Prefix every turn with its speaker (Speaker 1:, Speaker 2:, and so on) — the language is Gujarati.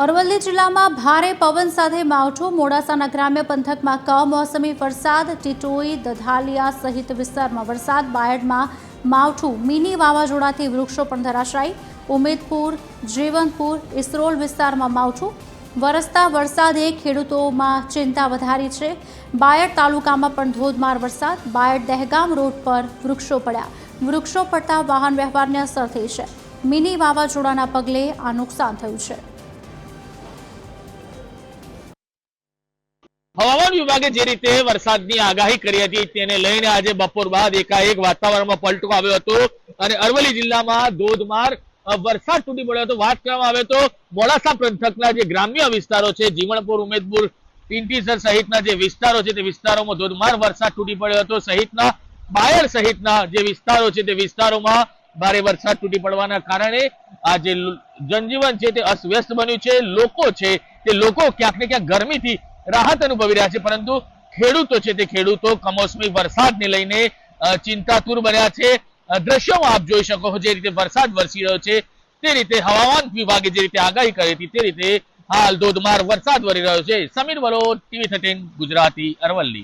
Speaker 1: અરવલ્લી જિલ્લામાં ભારે પવન સાથે માવઠું। મોડાસાના ગ્રામ્ય પંથકમાં કમોસમી વરસાદ। ટીટોઈ, દધાલિયા સહિત વિસ્તારમાં વરસાદ। બાયડમાં માવઠું, મિની વાવાઝોડાથી વૃક્ષો પણ ધરાશાયી। ઉમેદપુર, જીવનપુર, ઇસરોલ વિસ્તારમાં માવઠું। વરસતા વરસાદે ખેડૂતોમાં ચિંતા વધારી છે। બાયડ તાલુકામાં પણ ધોધમાર વરસાદ। બાયડ દહેગામ રોડ પર વૃક્ષો પડ્યા। વૃક્ષો પડતા વાહન વ્યવહારને અસર થઈ છે। મિની વાવાઝોડાના પગલે આ નુકસાન થયું છે।
Speaker 2: હવામાન વિભાગે જે રીતે વરસાદની આગાહી કરી હતી તેને લઈને આજે બપોર બાદ એકાએક વાતાવરણમાં પલટો આવ્યો હતો અને અરવલ્લી જિલ્લામાં ધોધમાર વરસાદ તૂટી પડ્યો હતો। વાત કરવામાં આવે તો મોડાસા પંથકના જે ગ્રામ્ય વિસ્તારો છે, જીવણપુર, ઉમેદપુર, ટીંટીસર સહિતના જે વિસ્તારો છે તે વિસ્તારોમાં ધોધમાર વરસાદ તૂટી પડ્યો હતો। સહિતના બાયડ સહિતના જે વિસ્તારો છે તે વિસ્તારોમાં ભારે વરસાદ તૂટી પડવાના કારણે આ જે જનજીવન છે તે અસ્તવ્યસ્ત બન્યું છે। લોકો છે તે લોકો ક્યાંક ને ક્યાંક ગરમીથી રાહત અનુભવી રહ્યા છે, પરંતુ ખેડૂતો છે તે ખેડૂતો કમોસમી વરસાદને લઈને ચિંતાતુર બન્યા છે। દ્રશ્યોમાં આપ જોઈ શકો છો જે રીતે વરસાદ વરસી રહ્યો છે તે રીતે હવામાન વિભાગે જે રીતે આગાહી કરી હતી તે રીતે હાલ ધોધમાર વરસાદ વરી રહ્યો છે। સમીર વરોડ, TV13 ગુજરાતી, અરવલ્લી।